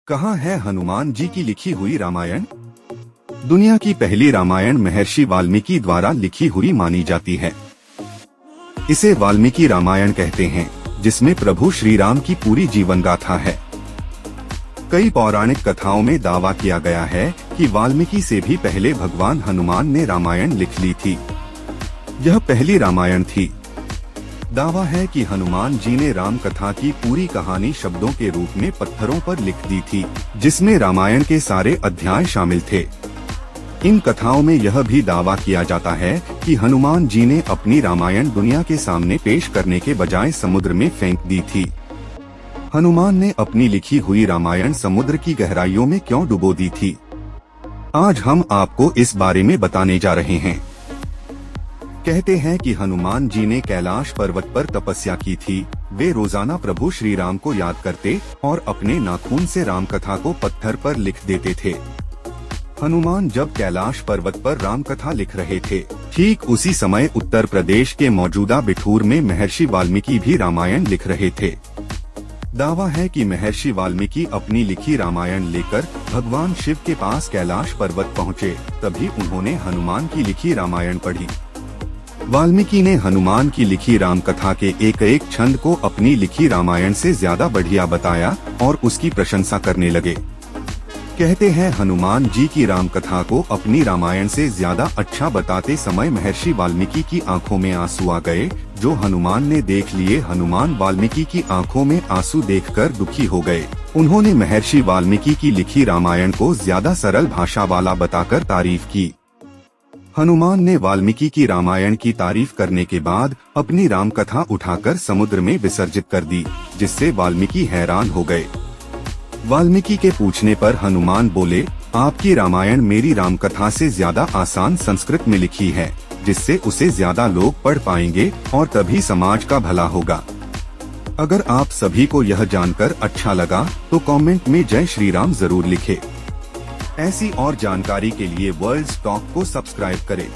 कहाँ है हनुमान जी की लिखी हुई रामायण? दुनिया की पहली रामायण महर्षि वाल्मीकि द्वारा लिखी हुई मानी जाती है। इसे वाल्मीकि रामायण कहते हैं, जिसमें प्रभु श्री राम की पूरी जीवन गाथा है। कई पौराणिक कथाओं में दावा किया गया है कि वाल्मीकि से भी पहले भगवान हनुमान ने रामायण लिख ली थी। यह पहली रामायण थी। दावा है कि हनुमान जी ने राम कथा की पूरी कहानी शब्दों के रूप में पत्थरों पर लिख दी थी, जिसमें रामायण के सारे अध्याय शामिल थे। इन कथाओं में यह भी दावा किया जाता है कि हनुमान जी ने अपनी रामायण दुनिया के सामने पेश करने के बजाय समुद्र में फेंक दी थी। हनुमान ने अपनी लिखी हुई रामायण समुद्र की गहराइयों में क्यों डुबो दी थी? आज हम आपको इस बारे में बताने जा रहे हैं। कहते हैं कि हनुमान जी ने कैलाश पर्वत पर तपस्या की थी। वे रोजाना प्रभु श्री राम को याद करते और अपने नाखून से राम कथा को पत्थर पर लिख देते थे। हनुमान जब कैलाश पर्वत पर राम कथा लिख रहे थे, ठीक उसी समय उत्तर प्रदेश के मौजूदा बिठूर में महर्षि वाल्मीकि भी रामायण लिख रहे थे। दावा है कि महर्षि वाल्मीकि अपनी लिखी रामायण लेकर भगवान शिव के पास कैलाश पर्वत पहुँचे, तभी उन्होंने हनुमान की लिखी रामायण पढ़ी। वाल्मीकि ने हनुमान की लिखी राम कथा के एक एक छंद को अपनी लिखी रामायण से ज्यादा बढ़िया बताया और उसकी प्रशंसा करने लगे। कहते हैं हनुमान जी की राम कथा को अपनी रामायण से ज्यादा अच्छा बताते समय महर्षि वाल्मीकि की आंखों में आंसू आ गए। जो हनुमान ने देख लिए, हनुमान वाल्मीकि की आंखों में आंसू देखकर दुखी हो गए। उन्होंने महर्षि वाल्मीकि की लिखी रामायण को ज्यादा सरल भाषा वाला बताकर तारीफ की। हनुमान ने वाल्मीकि की रामायण की तारीफ करने के बाद अपनी राम कथा उठाकर समुद्र में विसर्जित कर दी, जिससे वाल्मीकि हैरान हो गए। वाल्मीकि के पूछने पर हनुमान बोले, आपकी रामायण मेरी राम कथा से ज्यादा आसान संस्कृत में लिखी है, जिससे उसे ज्यादा लोग पढ़ पाएंगे और तभी समाज का भला होगा। अगर आप सभी को यह जानकर अच्छा लगा तो कमेंट में जय श्री राम जरूर लिखें। ऐसी और जानकारी के लिए वर्ल्ड टॉक को सब्सक्राइब करें।